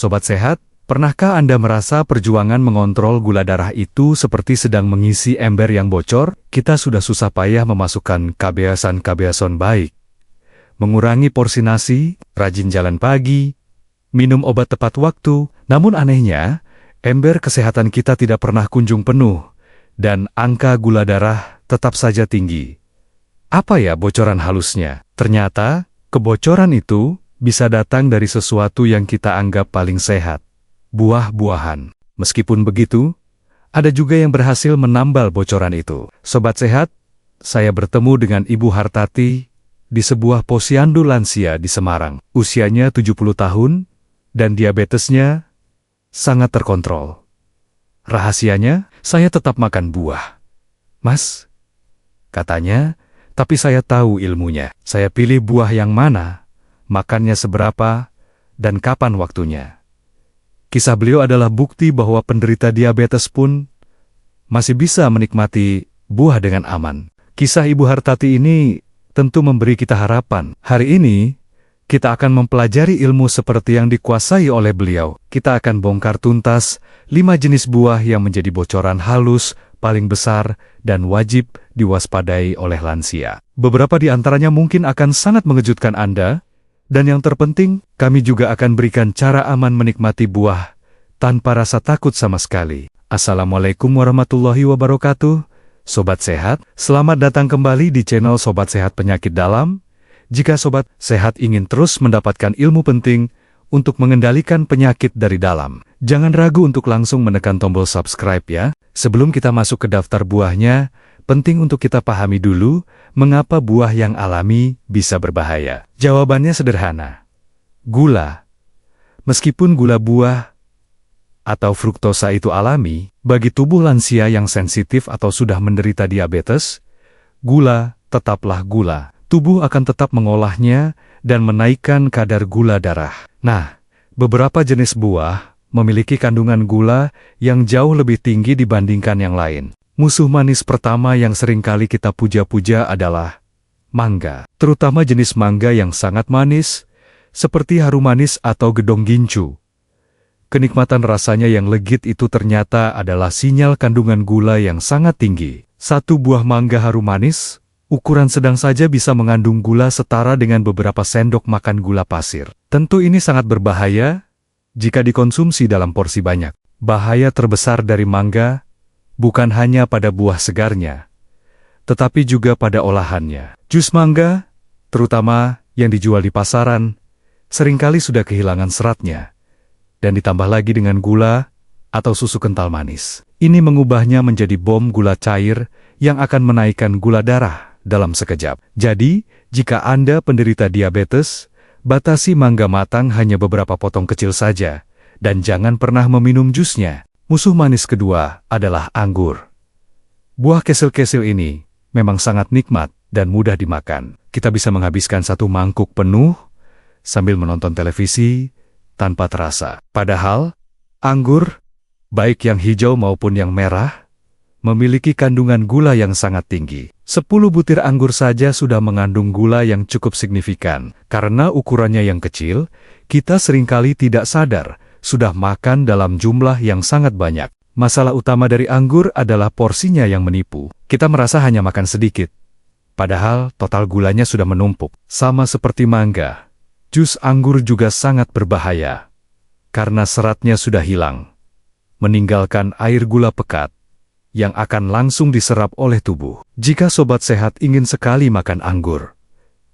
Sobat Sehat, pernahkah Anda merasa perjuangan mengontrol gula darah itu seperti sedang mengisi ember yang bocor? Kita sudah susah payah memasukkan kebiasaan-kebiasaan baik. Mengurangi porsi nasi, rajin jalan pagi, minum obat tepat waktu. Namun anehnya, ember kesehatan kita tidak pernah kunjung penuh, dan angka gula darah tetap saja tinggi. Apa ya bocoran halusnya? Ternyata, kebocoran itu bisa datang dari sesuatu yang kita anggap paling sehat, buah-buahan. Meskipun begitu, ada juga yang berhasil menambal bocoran itu. Sobat Sehat, saya bertemu dengan Ibu Hartati di sebuah posyandu lansia di Semarang. Usianya 70 tahun, dan diabetesnya sangat terkontrol. Rahasianya, saya tetap makan buah. Mas, katanya, tapi saya tahu ilmunya. Saya pilih buah yang mana, makannya seberapa, dan kapan waktunya. Kisah beliau adalah bukti bahwa penderita diabetes pun masih bisa menikmati buah dengan aman. Kisah Ibu Hartati ini tentu memberi kita harapan. Hari ini, kita akan mempelajari ilmu seperti yang dikuasai oleh beliau. Kita akan bongkar tuntas 5 jenis buah yang menjadi bocoran halus, paling besar, dan wajib diwaspadai oleh lansia. Beberapa di antaranya mungkin akan sangat mengejutkan Anda, dan yang terpenting, kami juga akan berikan cara aman menikmati buah tanpa rasa takut sama sekali. Assalamualaikum warahmatullahi wabarakatuh. Sobat Sehat, selamat datang kembali di channel Sobat Sehat Penyakit Dalam. Jika Sobat Sehat ingin terus mendapatkan ilmu penting untuk mengendalikan penyakit dari dalam, jangan ragu untuk langsung menekan tombol subscribe ya. Sebelum kita masuk ke daftar buahnya, penting untuk kita pahami dulu mengapa buah yang alami bisa berbahaya. Jawabannya sederhana. Gula. Meskipun gula buah atau fruktosa itu alami, bagi tubuh lansia yang sensitif atau sudah menderita diabetes, gula tetaplah gula. Tubuh akan tetap mengolahnya dan menaikkan kadar gula darah. Nah, beberapa jenis buah memiliki kandungan gula yang jauh lebih tinggi dibandingkan yang lain. Musuh manis pertama yang sering kali kita puja-puja adalah mangga. Terutama jenis mangga yang sangat manis, seperti harum manis atau gedong gincu. Kenikmatan rasanya yang legit itu ternyata adalah sinyal kandungan gula yang sangat tinggi. Satu buah mangga harum manis, ukuran sedang saja bisa mengandung gula setara dengan beberapa sendok makan gula pasir. Tentu ini sangat berbahaya jika dikonsumsi dalam porsi banyak. Bahaya terbesar dari mangga bukan hanya pada buah segarnya, tetapi juga pada olahannya. Jus mangga, terutama yang dijual di pasaran, seringkali sudah kehilangan seratnya, dan ditambah lagi dengan gula atau susu kental manis. Ini mengubahnya menjadi bom gula cair yang akan menaikkan gula darah dalam sekejap. Jadi, jika Anda penderita diabetes, batasi mangga matang hanya beberapa potong kecil saja, dan jangan pernah meminum jusnya. Musuh manis kedua adalah anggur. Buah kesil-kesil ini memang sangat nikmat dan mudah dimakan. Kita bisa menghabiskan satu mangkuk penuh sambil menonton televisi tanpa terasa. Padahal, anggur, baik yang hijau maupun yang merah, memiliki kandungan gula yang sangat tinggi. 10 butir anggur saja sudah mengandung gula yang cukup signifikan. Karena ukurannya yang kecil, kita seringkali tidak sadar sudah makan dalam jumlah yang sangat banyak. Masalah utama dari anggur adalah porsinya yang menipu. Kita merasa hanya makan sedikit, padahal total gulanya sudah menumpuk. Sama seperti mangga, jus anggur juga sangat berbahaya, karena seratnya sudah hilang, meninggalkan air gula pekat yang akan langsung diserap oleh tubuh. Jika Sobat Sehat ingin sekali makan anggur,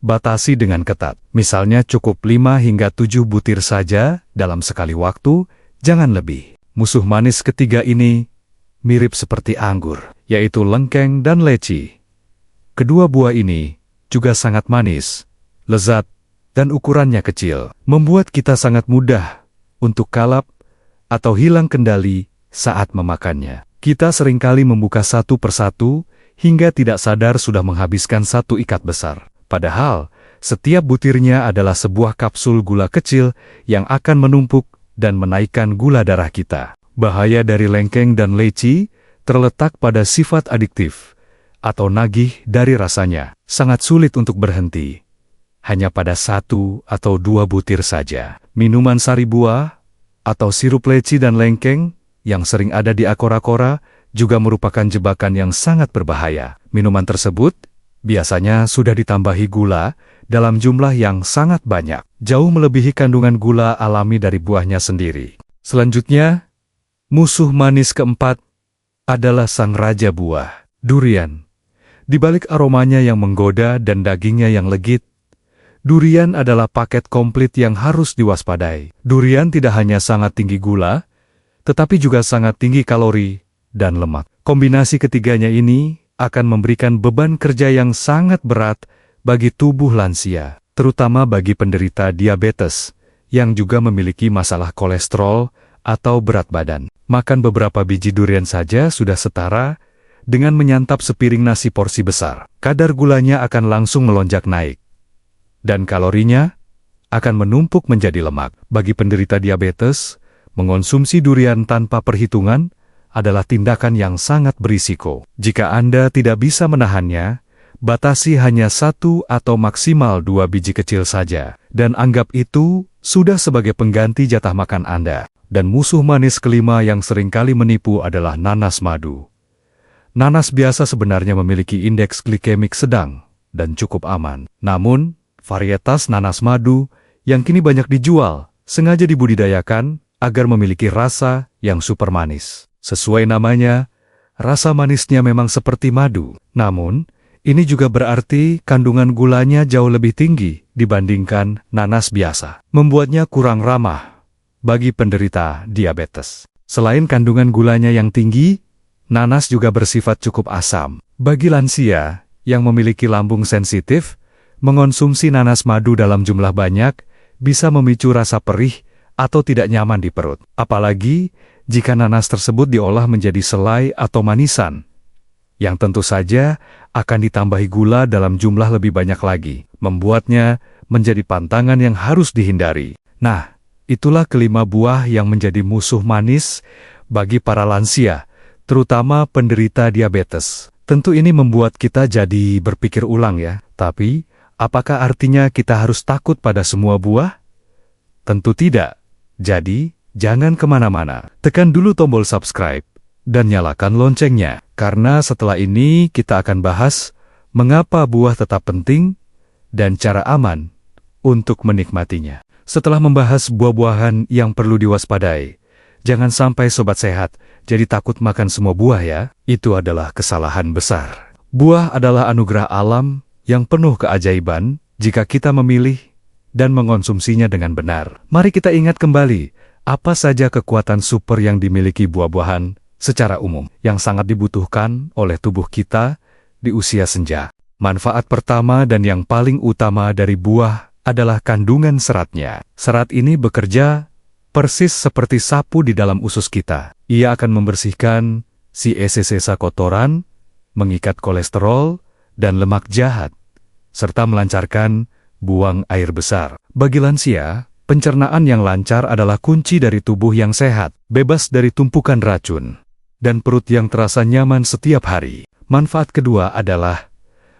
batasi dengan ketat. Misalnya cukup 5 hingga 7 butir saja dalam sekali waktu, jangan lebih. Musuh manis ketiga ini mirip seperti anggur, yaitu lengkeng dan leci. Kedua buah ini juga sangat manis, lezat, dan ukurannya kecil, membuat kita sangat mudah untuk kalap atau hilang kendali saat memakannya. Kita seringkali membuka satu persatu hingga tidak sadar sudah menghabiskan satu ikat besar. Padahal, setiap butirnya adalah sebuah kapsul gula kecil yang akan menumpuk dan menaikkan gula darah kita. Bahaya dari lengkeng dan leci terletak pada sifat adiktif atau nagih dari rasanya. Sangat sulit untuk berhenti. Hanya pada 1 atau 2 butir saja. Minuman sari buah atau sirup leci dan lengkeng yang sering ada di akora-kora juga merupakan jebakan yang sangat berbahaya. Minuman tersebut biasanya sudah ditambahi gula dalam jumlah yang sangat banyak, jauh melebihi kandungan gula alami dari buahnya sendiri. Selanjutnya, musuh manis keempat adalah sang raja buah, durian. Di balik aromanya yang menggoda dan dagingnya yang legit, durian adalah paket komplit yang harus diwaspadai. Durian tidak hanya sangat tinggi gula, tetapi juga sangat tinggi kalori dan lemak. Kombinasi ketiganya ini akan memberikan beban kerja yang sangat berat bagi tubuh lansia, terutama bagi penderita diabetes yang juga memiliki masalah kolesterol atau berat badan. Makan beberapa biji durian saja sudah setara dengan menyantap sepiring nasi porsi besar. Kadar gulanya akan langsung melonjak naik, dan kalorinya akan menumpuk menjadi lemak. Bagi penderita diabetes, mengonsumsi durian tanpa perhitungan adalah tindakan yang sangat berisiko. Jika Anda tidak bisa menahannya, batasi hanya 1 atau maksimal 2 biji kecil saja, dan anggap itu sudah sebagai pengganti jatah makan Anda. Dan musuh manis kelima yang seringkali menipu adalah nanas madu. Nanas biasa sebenarnya memiliki indeks glikemik sedang dan cukup aman. Namun, varietas nanas madu yang kini banyak dijual sengaja dibudidayakan agar memiliki rasa yang super manis. Sesuai namanya, rasa manisnya memang seperti madu. Namun, ini juga berarti kandungan gulanya jauh lebih tinggi dibandingkan nanas biasa, membuatnya kurang ramah bagi penderita diabetes. Selain kandungan gulanya yang tinggi, nanas juga bersifat cukup asam. Bagi lansia yang memiliki lambung sensitif, mengonsumsi nanas madu dalam jumlah banyak bisa memicu rasa perih atau tidak nyaman di perut. Apalagi jika nanas tersebut diolah menjadi selai atau manisan, yang tentu saja akan ditambahi gula dalam jumlah lebih banyak lagi, membuatnya menjadi pantangan yang harus dihindari. Nah, itulah kelima buah yang menjadi musuh manis bagi para lansia, terutama penderita diabetes. Tentu ini membuat kita jadi berpikir ulang ya. Tapi, apakah artinya kita harus takut pada semua buah? Tentu tidak. Jadi, jangan kemana-mana. Tekan dulu tombol subscribe dan nyalakan loncengnya. Karena setelah ini kita akan bahas mengapa buah tetap penting dan cara aman untuk menikmatinya. Setelah membahas buah-buahan yang perlu diwaspadai, jangan sampai sobat sehat jadi takut makan semua buah ya. Itu adalah kesalahan besar. Buah adalah anugerah alam yang penuh keajaiban jika kita memilih dan mengonsumsinya dengan benar. Mari kita ingat kembali, apa saja kekuatan super yang dimiliki buah-buahan secara umum yang sangat dibutuhkan oleh tubuh kita di usia senja. Manfaat pertama dan yang paling utama dari buah adalah kandungan seratnya. Serat ini bekerja persis seperti sapu di dalam usus kita. Ia akan membersihkan sisa kotoran, mengikat kolesterol dan lemak jahat, serta melancarkan buang air besar. Bagi lansia, pencernaan yang lancar adalah kunci dari tubuh yang sehat, bebas dari tumpukan racun, dan perut yang terasa nyaman setiap hari. Manfaat kedua adalah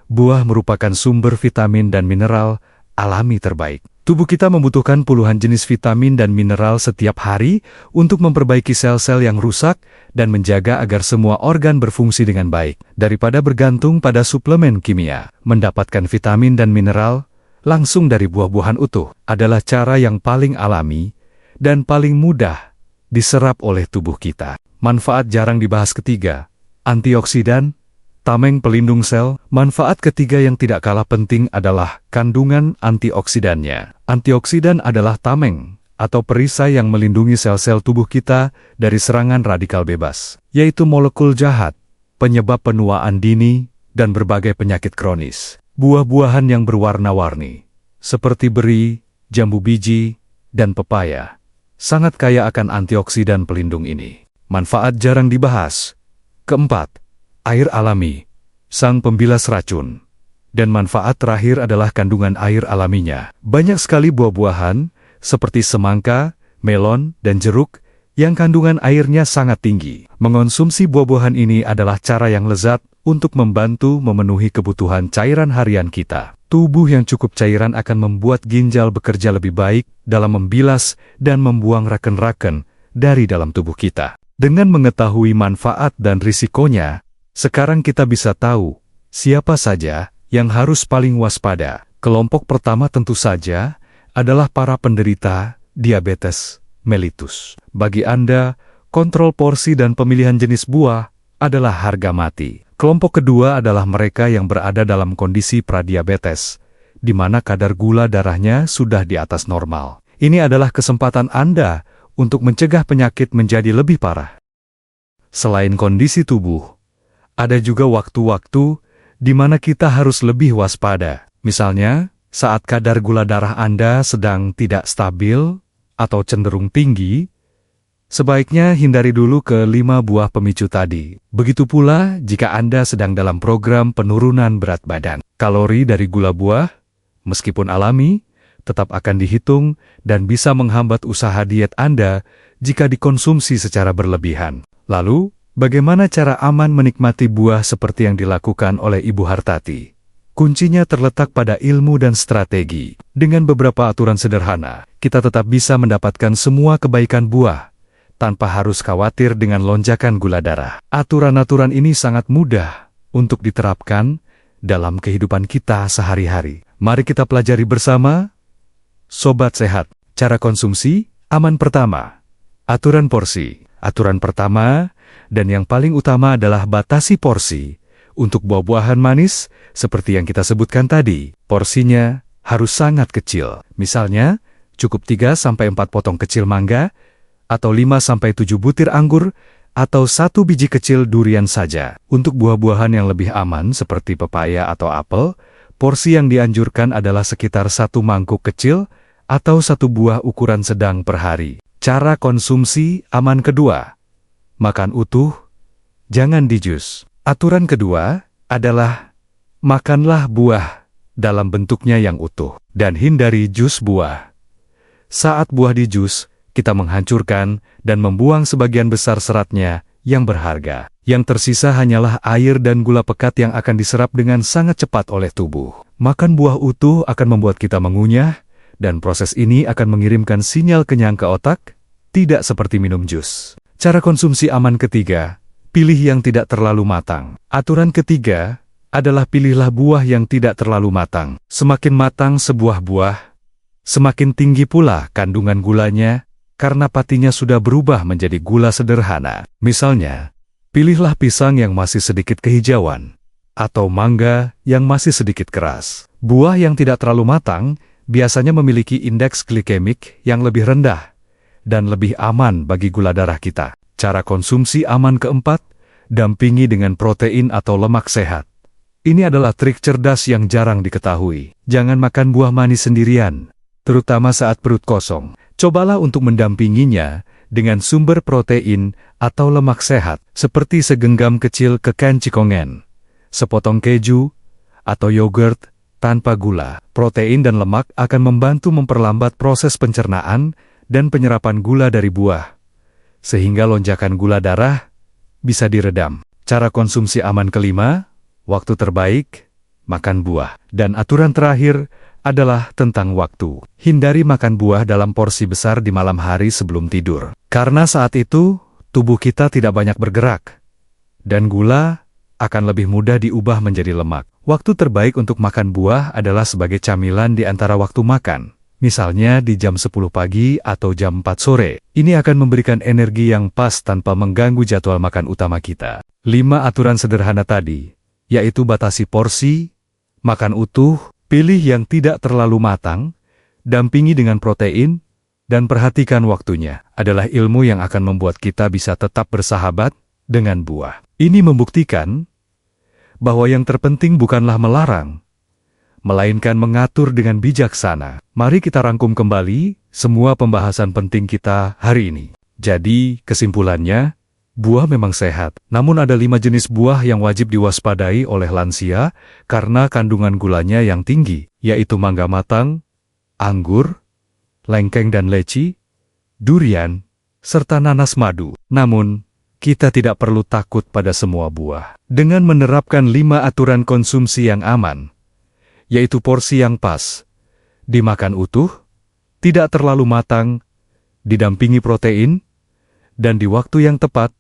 buah merupakan sumber vitamin dan mineral alami terbaik. Tubuh kita membutuhkan puluhan jenis vitamin dan mineral setiap hari untuk memperbaiki sel-sel yang rusak dan menjaga agar semua organ berfungsi dengan baik. Daripada bergantung pada suplemen kimia, mendapatkan vitamin dan mineral langsung dari buah-buahan utuh adalah cara yang paling alami dan paling mudah diserap oleh tubuh kita. Manfaat jarang dibahas ketiga, antioksidan. Tameng pelindung sel. Manfaat ketiga yang tidak kalah penting adalah kandungan antioksidannya. Antioksidan adalah tameng atau perisai yang melindungi sel-sel tubuh kita dari serangan radikal bebas, yaitu molekul jahat, penyebab penuaan dini, dan berbagai penyakit kronis. Buah-buahan yang berwarna-warni, seperti beri, jambu biji, dan pepaya, sangat kaya akan antioksidan pelindung ini. Manfaat jarang dibahas. Keempat, air alami, sang pembilas racun. Dan manfaat terakhir adalah kandungan air alaminya. Banyak sekali buah-buahan, seperti semangka, melon, dan jeruk, yang kandungan airnya sangat tinggi. Mengonsumsi buah-buahan ini adalah cara yang lezat untuk membantu memenuhi kebutuhan cairan harian kita. Tubuh yang cukup cairan akan membuat ginjal bekerja lebih baik dalam membilas dan membuang raken-raken dari dalam tubuh kita. Dengan mengetahui manfaat dan risikonya, sekarang kita bisa tahu siapa saja yang harus paling waspada. Kelompok pertama tentu saja adalah para penderita diabetes mellitus. Bagi Anda, kontrol porsi dan pemilihan jenis buah adalah harga mati. Kelompok kedua adalah mereka yang berada dalam kondisi pradiabetes, di mana kadar gula darahnya sudah di atas normal. Ini adalah kesempatan Anda untuk mencegah penyakit menjadi lebih parah. Selain kondisi tubuh, ada juga waktu-waktu di mana kita harus lebih waspada. Misalnya, saat kadar gula darah Anda sedang tidak stabil atau cenderung tinggi, sebaiknya hindari dulu ke-5 buah pemicu tadi. Begitu pula jika Anda sedang dalam program penurunan berat badan. Kalori dari gula buah, meskipun alami, tetap akan dihitung dan bisa menghambat usaha diet Anda jika dikonsumsi secara berlebihan. Lalu, bagaimana cara aman menikmati buah seperti yang dilakukan oleh Ibu Hartati? Kuncinya terletak pada ilmu dan strategi. Dengan beberapa aturan sederhana, kita tetap bisa mendapatkan semua kebaikan buah tanpa harus khawatir dengan lonjakan gula darah. Aturan-aturan ini sangat mudah untuk diterapkan dalam kehidupan kita sehari-hari. Mari kita pelajari bersama. Sobat Sehat, cara konsumsi aman pertama. Aturan porsi. Aturan pertama dan yang paling utama adalah batasi porsi. Untuk buah-buahan manis, seperti yang kita sebutkan tadi, porsinya harus sangat kecil. Misalnya, cukup 3-4 potong kecil mangga, atau 5-7 butir anggur, atau 1 biji kecil durian saja. Untuk buah-buahan yang lebih aman seperti pepaya atau apel, porsi yang dianjurkan adalah sekitar 1 mangkuk kecil atau 1 buah ukuran sedang per hari. Cara konsumsi aman kedua. Makan utuh, jangan dijus. Aturan kedua adalah makanlah buah dalam bentuknya yang utuh dan hindari jus buah. Saat buah dijus, kita menghancurkan dan membuang sebagian besar seratnya yang berharga. Yang tersisa hanyalah air dan gula pekat yang akan diserap dengan sangat cepat oleh tubuh. Makan buah utuh akan membuat kita mengunyah, dan proses ini akan mengirimkan sinyal kenyang ke otak, tidak seperti minum jus. Cara konsumsi aman ketiga, pilih yang tidak terlalu matang. Aturan ketiga adalah pilihlah buah yang tidak terlalu matang. Semakin matang sebuah buah, semakin tinggi pula kandungan gulanya, karena patinya sudah berubah menjadi gula sederhana. Misalnya, pilihlah pisang yang masih sedikit kehijauan, atau mangga yang masih sedikit keras. Buah yang tidak terlalu matang biasanya memiliki indeks glikemik yang lebih rendah, dan lebih aman bagi gula darah kita. Cara konsumsi aman keempat, dampingi dengan protein atau lemak sehat. Ini adalah trik cerdas yang jarang diketahui. Jangan makan buah manis sendirian, terutama saat perut kosong. Cobalah untuk mendampinginya dengan sumber protein atau lemak sehat, seperti segenggam kecil kekan cikongen, sepotong keju, atau yogurt tanpa gula. Protein dan lemak akan membantu memperlambat proses pencernaan dan penyerapan gula dari buah, sehingga lonjakan gula darah bisa diredam. Cara konsumsi aman kelima, waktu terbaik, makan buah. Dan aturan terakhir adalah tentang waktu. Hindari makan buah dalam porsi besar di malam hari sebelum tidur. Karena saat itu, tubuh kita tidak banyak bergerak, dan gula akan lebih mudah diubah menjadi lemak. Waktu terbaik untuk makan buah adalah sebagai camilan di antara waktu makan. Misalnya di jam 10 pagi atau jam 4 sore. Ini akan memberikan energi yang pas tanpa mengganggu jadwal makan utama kita. 5 aturan sederhana tadi, yaitu batasi porsi, makan utuh, pilih yang tidak terlalu matang, dampingi dengan protein, dan perhatikan waktunya, adalah ilmu yang akan membuat kita bisa tetap bersahabat dengan buah. Ini membuktikan bahwa yang terpenting bukanlah melarang, melainkan mengatur dengan bijaksana. Mari kita rangkum kembali semua pembahasan penting kita hari ini. Jadi, kesimpulannya, buah memang sehat, namun ada 5 jenis buah yang wajib diwaspadai oleh lansia karena kandungan gulanya yang tinggi, yaitu mangga matang, anggur, lengkeng dan leci, durian, serta nanas madu. Namun, kita tidak perlu takut pada semua buah. Dengan menerapkan 5 aturan konsumsi yang aman, yaitu porsi yang pas. Dimakan utuh, tidak terlalu matang, didampingi protein, dan di waktu yang tepat,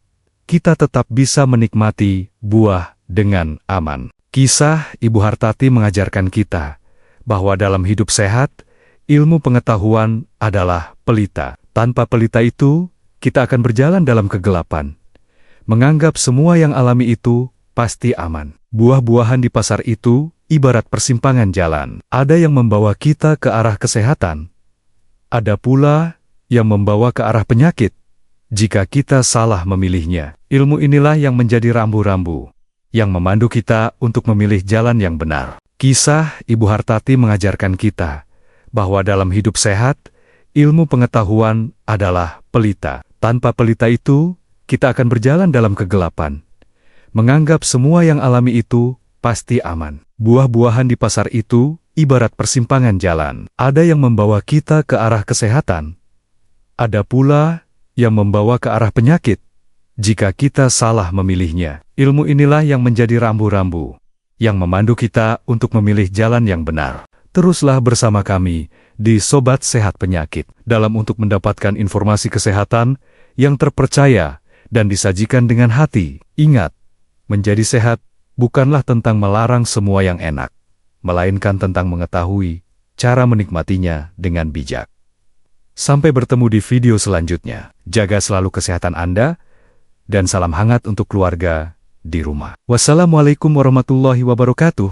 kita tetap bisa menikmati buah dengan aman. Kisah Ibu Hartati mengajarkan kita bahwa dalam hidup sehat, ilmu pengetahuan adalah pelita. Tanpa pelita itu, kita akan berjalan dalam kegelapan. Menganggap semua yang alami itu pasti aman. Buah-buahan di pasar itu ibarat persimpangan jalan. Ada yang membawa kita ke arah kesehatan. Ada pula yang membawa ke arah penyakit. Jika kita salah memilihnya, ilmu inilah yang menjadi rambu-rambu, yang memandu kita untuk memilih jalan yang benar. Kisah Ibu Hartati mengajarkan kita bahwa dalam hidup sehat, ilmu pengetahuan adalah pelita. Tanpa pelita itu, kita akan berjalan dalam kegelapan. Menganggap semua yang alami itu pasti aman. Buah-buahan di pasar itu ibarat persimpangan jalan. Ada yang membawa kita ke arah kesehatan. Ada pula yang membawa ke arah penyakit. Jika kita salah memilihnya, ilmu inilah yang menjadi rambu-rambu, yang memandu kita untuk memilih jalan yang benar. Teruslah bersama kami di Sobat Sehat Penyakit dalam untuk mendapatkan informasi kesehatan yang terpercaya dan disajikan dengan hati. Ingat, menjadi sehat bukanlah tentang melarang semua yang enak, melainkan tentang mengetahui cara menikmatinya dengan bijak. Sampai bertemu di video selanjutnya. Jaga selalu kesehatan Anda, dan salam hangat untuk keluarga di rumah. Wassalamualaikum warahmatullahi wabarakatuh.